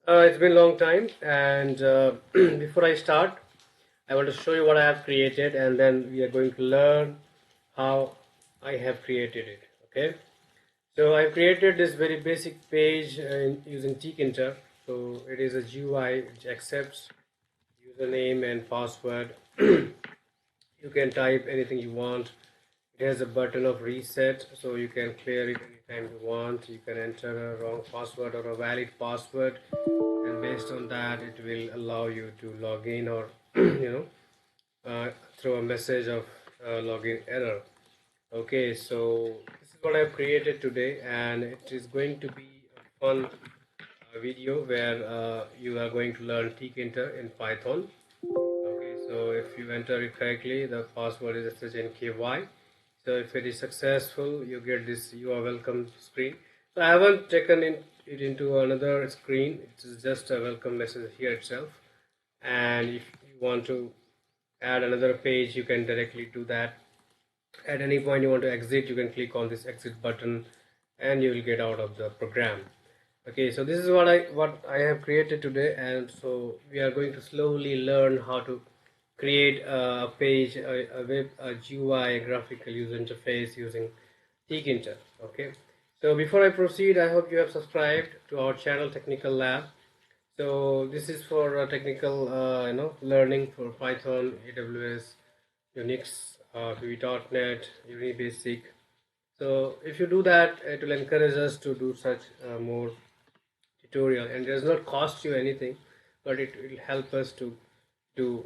It's been a long time, and before I start, I want to show you what I have created, and then we are going to learn how I have created it. Okay, so I've created this very basic page using Tkinter. So it is a GUI which accepts username and password. You can type anything you want. It has a button of reset, so you can clear it anytime you want. You can enter a wrong password or a valid password, and based on that it will allow you to log in, or throw a message of login error. Okay, so this is what I've created today, and it is going to be a fun video where you are going to learn Tkinter in Python. Okay, so if you enter it correctly, the password is SHNKY. So if it is successful, you get this "you are welcome" screen. So I haven't taken it into another screen. It is just a welcome message here itself. And if you want to add another page, you can directly do that. At any point you want to exit, you can click on this exit button, and you will get out of the program. Okay, so this is what I have created today, and so we are going to slowly learn how to create a page, a web, a GUI, graphical user interface using Tkinter. Okay, so before I proceed, I hope you have subscribed to our channel Technical Lab. So this is for technical learning for Python, AWS, Unix, VB.NET, Uni Basic. So if you do that, it will encourage us to do such more tutorial, and it does not cost you anything, but it will help us to do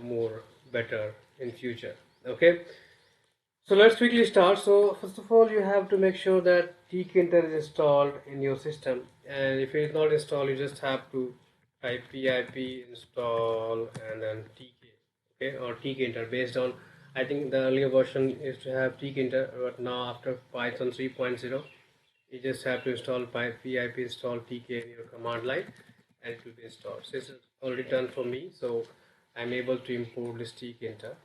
more better in future. Okay, so let's quickly start. So first of all, you have to make sure that Tkinter is installed in your system, and if it is not installed, you just have to type pip install and then tk, okay, or Tkinter. Based on, I think the earlier version used to have Tkinter, but now after Python 3.0, you just have to install pip install tk in your command line, and it will be installed. So this is already done for me, so I'm able to import this Tkinter.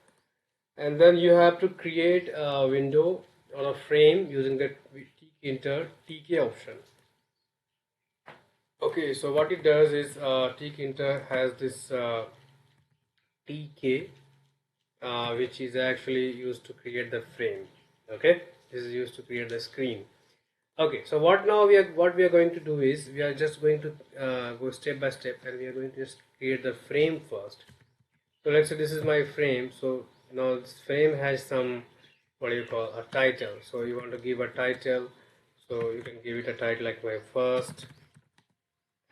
And then you have to create a window or a frame using the Tkinter tk option. Okay, so what it does is Tkinter has this tk, which is actually used to create the frame. Okay, this is used to create the screen. Okay, so what we are going to do is we are just going to go step by step, and we are going to just create the frame first. So let's say this is my frame. So now this frame has some, what do you call, a title. So you want to give a title, so you can give it a title like my first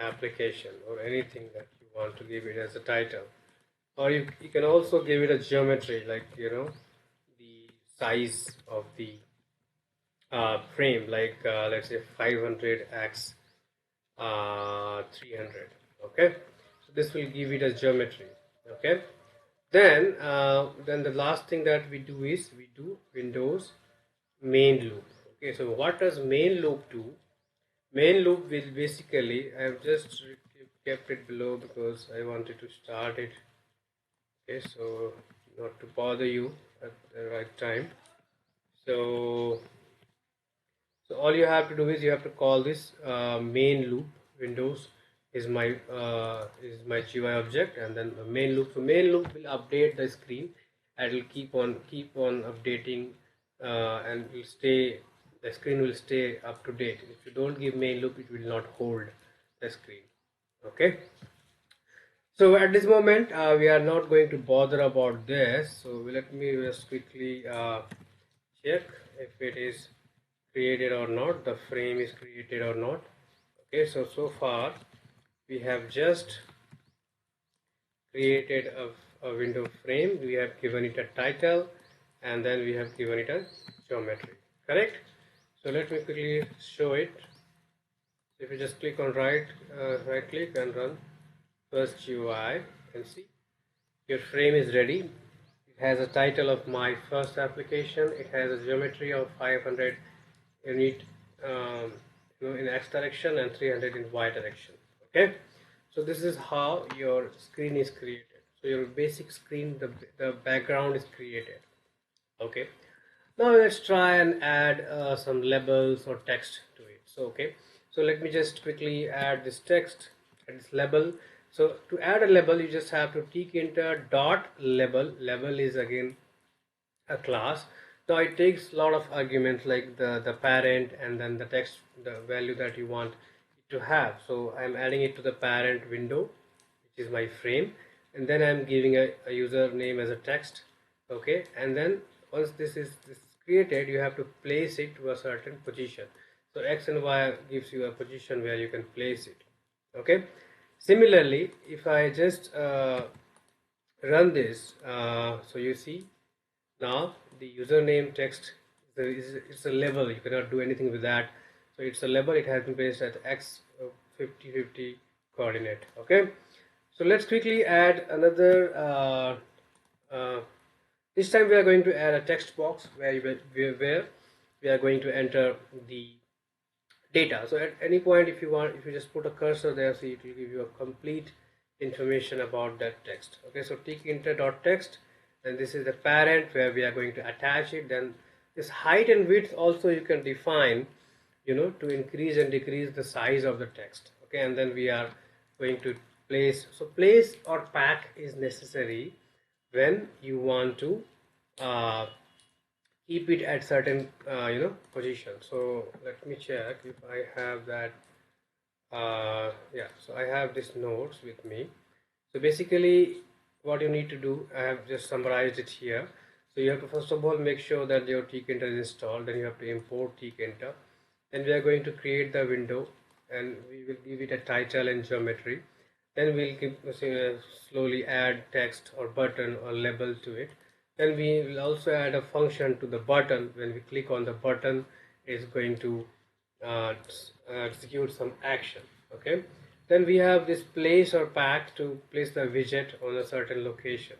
application, or anything that you want to give it as a title. Or you can also give it a geometry, like the size of the frame, like let's say 500x 300. Okay, so this will give it a geometry. Okay, then the last thing that we do is we do Windows main loop. Okay, so what does main loop do? Main loop will basically, I have just kept it below because I wanted to start it. Okay, so not to bother you at the right time. So all you have to do is you have to call this main loop. Windows is my GUI object, and then the main loop. So main loop will update the screen, and it will keep on updating, and will stay. The screen will stay up to date. If you don't give main loop, it will not hold the screen. Okay. So at this moment, we are not going to bother about this. So let me just quickly check if it is created or not, the frame is created or not. Okay, so far we have just created a window frame. We have given it a title, and then we have given it a geometry, correct? So let me quickly show it. If you just click on right click and run First GUI, you can see your frame is ready. It has a title of my first application. It has a geometry of 500 unit in x direction and 300 in y direction. Okay, so this is how your screen is created. So your basic screen, the background is created. Okay, now let's try and add some labels or text to it. So okay, so let me just quickly add this text. and it's label. So to add a label, you just have to tkinter dot label. Label is again a class. Now it takes a lot of arguments like the parent and then the text, the value that you want it to have. So I'm adding it to the parent window, which is my frame, and then I'm giving a username as a text. Okay, and then once this is created, you have to place it to a certain position. So x and y gives you a position where you can place it. Okay, similarly, if I just run this, so you see now the username text it's a label. You cannot do anything with that. So it's a label. It has been placed at x 50 coordinate. Okay, so let's quickly add another this time we are going to add a text box where we are going to enter the data. So at any point, if you want, if you just put a cursor there, so it will give you a complete information about that text. Okay, so tkinter.text, then this is the parent where we are going to attach it. Then this height and width also you can define, you know, to increase and decrease the size of the text. Okay, and then we are going to place. So place or pack is necessary when you want to uh, keep it at certain position. So let me check if I have that. Yeah, so I have this notes with me. So basically what you need to do, I have just summarized it here. So you have to first of all make sure that your Tkinter is installed. Then you have to import Tkinter. Then we are going to create the window and we will give it a title and geometry. Then we'll slowly add text or button or label to it. Then we will also add a function to the button. When we click on the button, it's going to execute some action. Okay, then we have this place or path to place the widget on a certain location.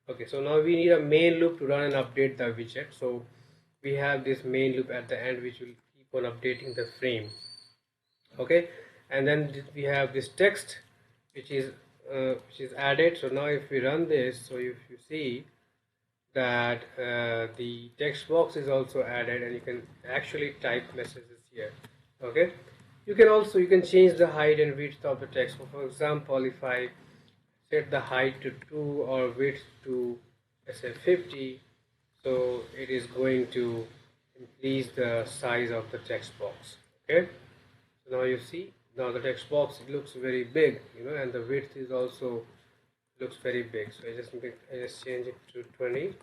Okay, so now we need a main loop to run and update the widget. So we have this main loop at the end which will keep on updating the frame. Okay, and then we have this text which is added. So now if we run this, so if you see that the text box is also added and you can actually type messages here. Okay, you can change the height and width of the text. So for example, if I set the height to 2 or width to, let's say, 50, so it is going to increase the size of the text box. Okay, so now you see, now the text box, it looks very big, you know, and the width is also looks very big. So I just change it to 20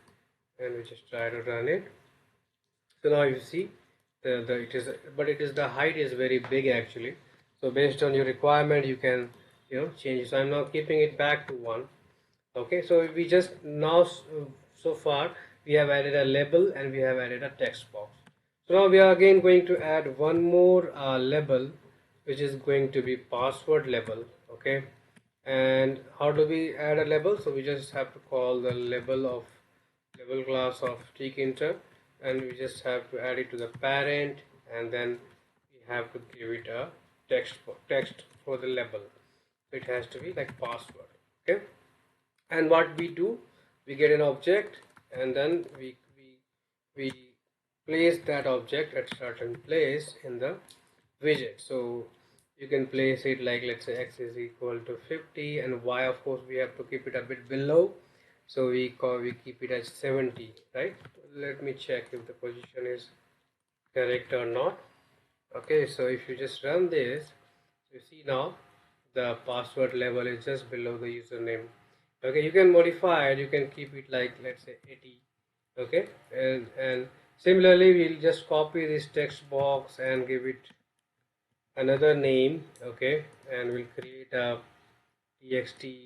and we just try to run it. So now you see it is the height is very big actually. So based on your requirement you can, you know, change it. So I'm now keeping it back to 1. Okay, so we just now so far we have added a label and we have added a text box. So now we are again going to add one more label, which is going to be password label. Okay, and how do we add a label? So we just have to call the label class of Tkinter, and we just have to add it to the parent, and then we have to give it a text for the label. It has to be like password. Okay, and what we do, we get an object and then we place that object at certain place in the widget. So you can place it like, let's say, x is equal to 50 and y, of course, we have to keep it a bit below, so we keep it as 70, right? Let me check if the position is correct or not. Okay, so if you just run this, you see now the password level is just below the username. Okay, you can modify it, you can keep it like, let's say, 80. Okay, and similarly we'll just copy this text box and give it another name. Okay, and we'll create a txt,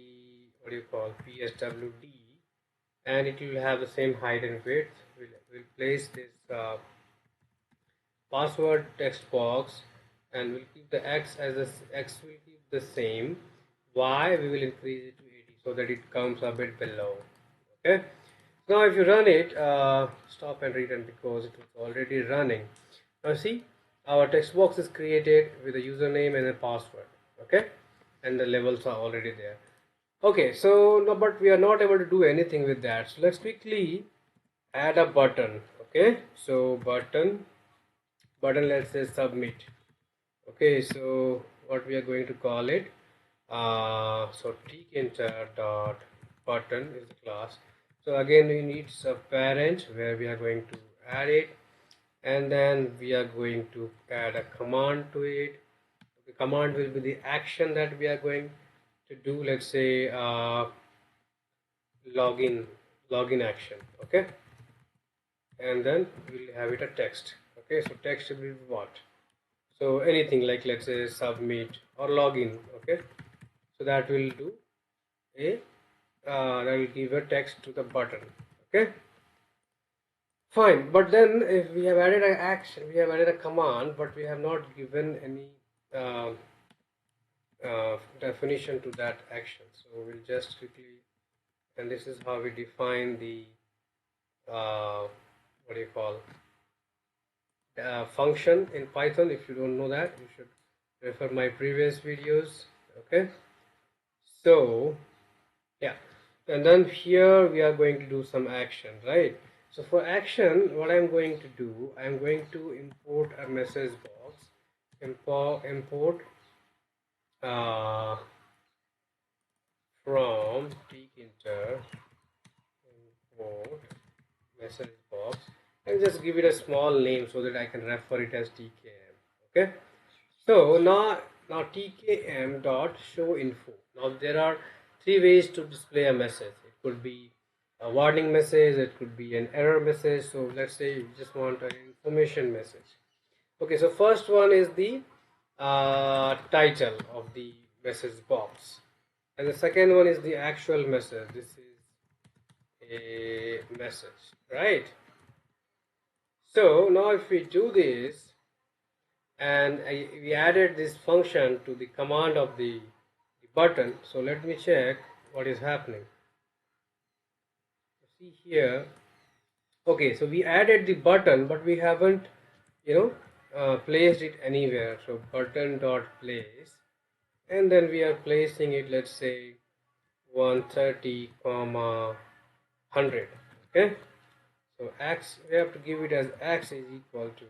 what do you call, pswd, and it will have the same height and width. We'll place this password text box and we'll keep the x as x will keep the same, y we will increase it to 80 so that it comes a bit below. Okay, now if you run it, stop and return because it was already running. Now see, our text box is created with a username and a password. Okay, and the labels are already there. Okay, so no, but we are not able to do anything with that, so let's quickly add a button. Okay, so button, let's say submit. Okay, so what we are going to call it, So Tkinter dot button is the class. So again we need a parent where we are going to add it, and then we are going to add a command to it. The command will be the action that we are going to do. Let's say login action. Okay, and then we'll have it a text. Okay, so text will be what? So anything like, let's say, submit or login. Okay, so that will do a that will give a text to the button. Okay, fine. But then if we have added an action, we have added a command, but we have not given any uh, definition to that action. So we'll just quickly, and this is how we define the what do you call function in Python. If you don't know that, you should refer my previous videos. Okay, so yeah, and then here we are going to do some action, right? So for action, what I'm going to do, I'm going to import a message box. Import from Tkinter, import message box, and just give it a small name so that I can refer it as tkm. Okay, so now tkm dot show info. Now there are three ways to display a message. It could be a warning message, it could be an error message. So let's say you just want an information message. Okay, so first one is the title of the message box, and the second one is the actual message. This is a message, right? So now if we do this, and we added this function to the command of the button, so let me check what is happening. See here, okay, so we added the button, but we haven't, placed it anywhere. So button dot place, and then we are placing it, let's say 130 comma 100. Okay, so x, we have to give it as x is equal to,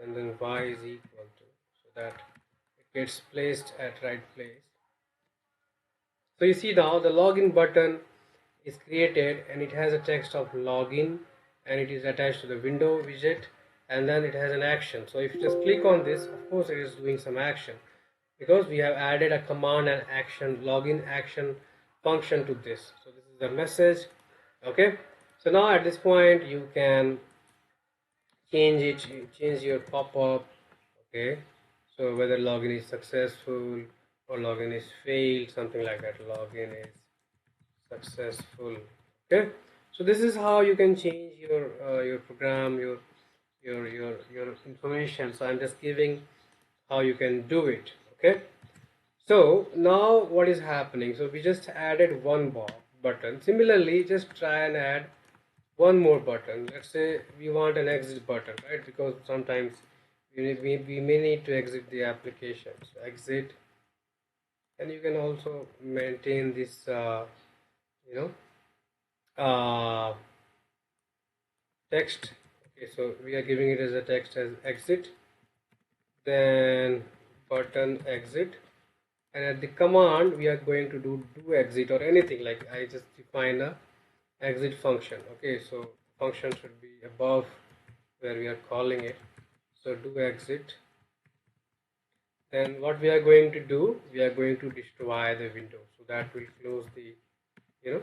and then y is equal to, so that it gets placed at right place. So you see now the login button is created, and it has a text of login, and it is attached to the window widget, and then it has an action. So if you just click on this, of course it is doing some action because we have added a command and action login action function to this. So this is the message. Okay, so now at this point you can change your pop-up. Okay, so whether login is successful or login is failed, something like that. Login is successful. Okay, so this is how you can change your program, your information. So I'm just giving how you can do it. Okay, so now what is happening? So we just added one button. Similarly, just try and add one more button. Let's say we want an exit button, right? Because sometimes we may need to exit the application. So exit, and you can also maintain this you know uh, text. Okay, so we are giving it as a text as exit, then button exit, and at the command we are going to do exit or anything. Like I just define a exit function. Okay, so function should be above where we are calling it. So do exit, then what we are going to do, we are going to destroy the window, so that will close the you know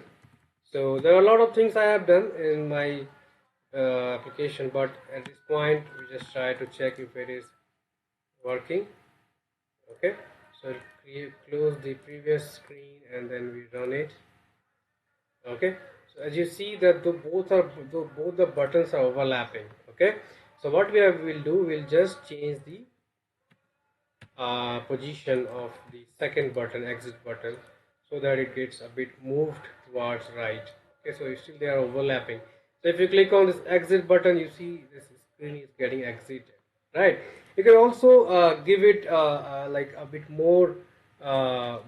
so there are a lot of things I have done in my application, but at this point we just try to check if it is working. Okay, so close the previous screen and then we run it. Okay, so as you see that both the buttons are overlapping. Okay, so what will do, we'll just change the position of the second button, exit button, so that it gets a bit moved towards right. Okay, so you still they are overlapping. So if you click on this exit button, you see this screen is getting exited, right? You can also give it like a bit more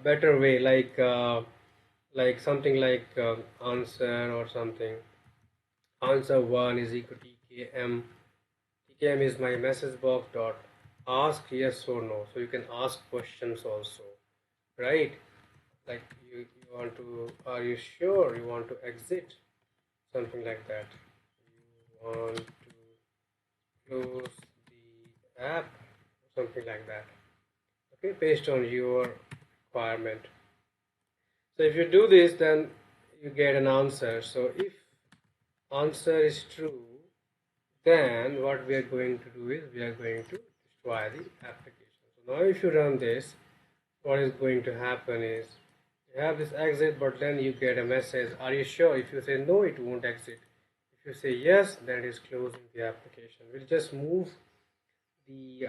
better way, like something like answer or something. Answer 1 is equal to tkm. Tkm is my message box dot ask yes or no. So you can ask questions also. right? Like you want to, are you sure you want to exit, something like that. You want to close the app, something like that. Okay, based on your requirement. So if you do this, then you get an answer. So if answer is true, then what we are going to do is we are going to destroy the application. So now if you run this, what is going to happen is you have this exit, but then you get a message, are you sure? If you say no, it won't exit. If you say yes, then it is closing the application. We'll just move the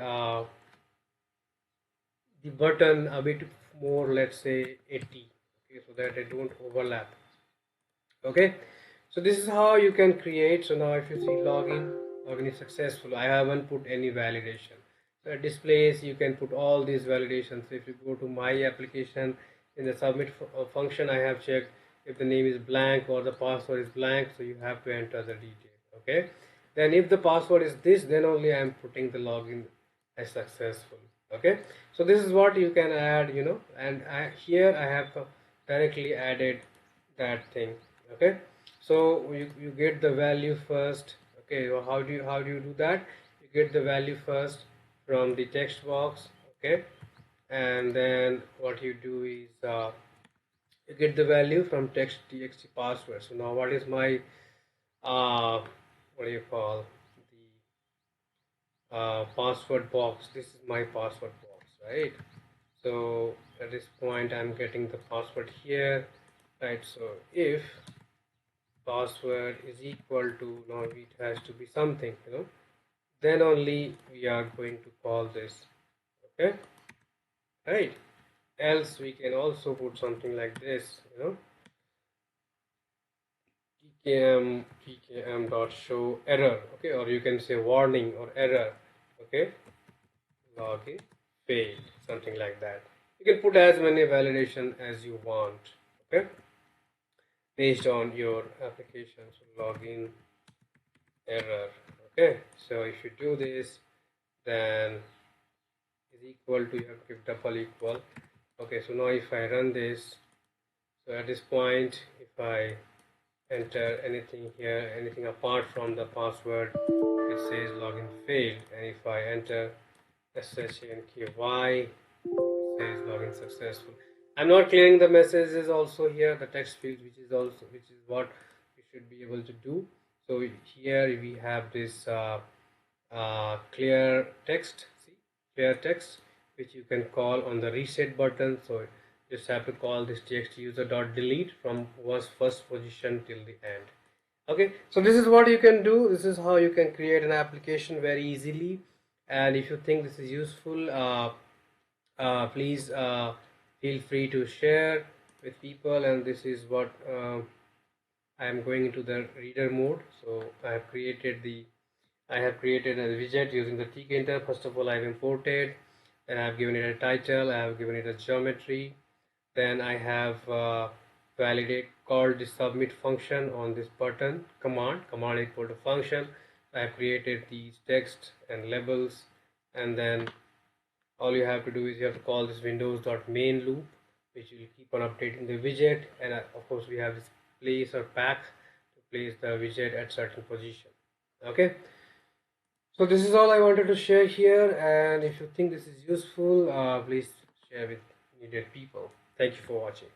button a bit more, let's say 80, okay, so that they don't overlap. Okay, so this is how you can create. So now if you see login is successful. I haven't put any validation. So it displays you can put all these validations. So if you go to my application, in the submit function, I have checked if the name is blank or the password is blank, so you have to enter the detail. Okay, then if the password is this, then only I am putting the login as successful. Okay, so this is what you can add, and here I have directly added that thing. Okay, so you get the value first. Okay, well, how do you do that? You get the value first from the text box. Okay, and then what you do is you get the value from text.txt password. So now what is my what do you call the password box? This is my password box, right? So at this point I'm getting the password here, right? So if password is equal to, now it has to be something, then only we are going to call this. Okay, right? Else we can also put something like this, tkm dot show error. Okay, or you can say warning or error. Okay, login failed, something like that. You can put as many validation as you want. Okay, based on your application. So login error. Okay, so if you do this, then is equal to, you have to give double equal. Okay, so now if I run this, so at this point if I enter anything here, anything apart from the password, it says login failed. And if I enter SHNKY, it says login successful. I'm not clearing the messages also here, the text field, which is what you should be able to do. So here we have this clear text. See, clear text, which you can call on the reset button. So you just have to call this text user.delete from was first position till the end. Okay, so this is what you can do. This is how you can create an application very easily. And if you think this is useful, please feel free to share with people. And this is what I am going into the reader mode. So I have created a widget using the Tkinter. First of all, I have imported, then I have given it a title, I have given it a geometry, then I have called the submit function on this button command equal to function. I have created these text and labels, and then all you have to do is you have to call this windows.mainloop, which will keep on updating the widget, and of course we have this place or pack to place the widget at certain position. Okay, so this is all I wanted to share here, and if you think this is useful, please share with needed people. Thank you for watching.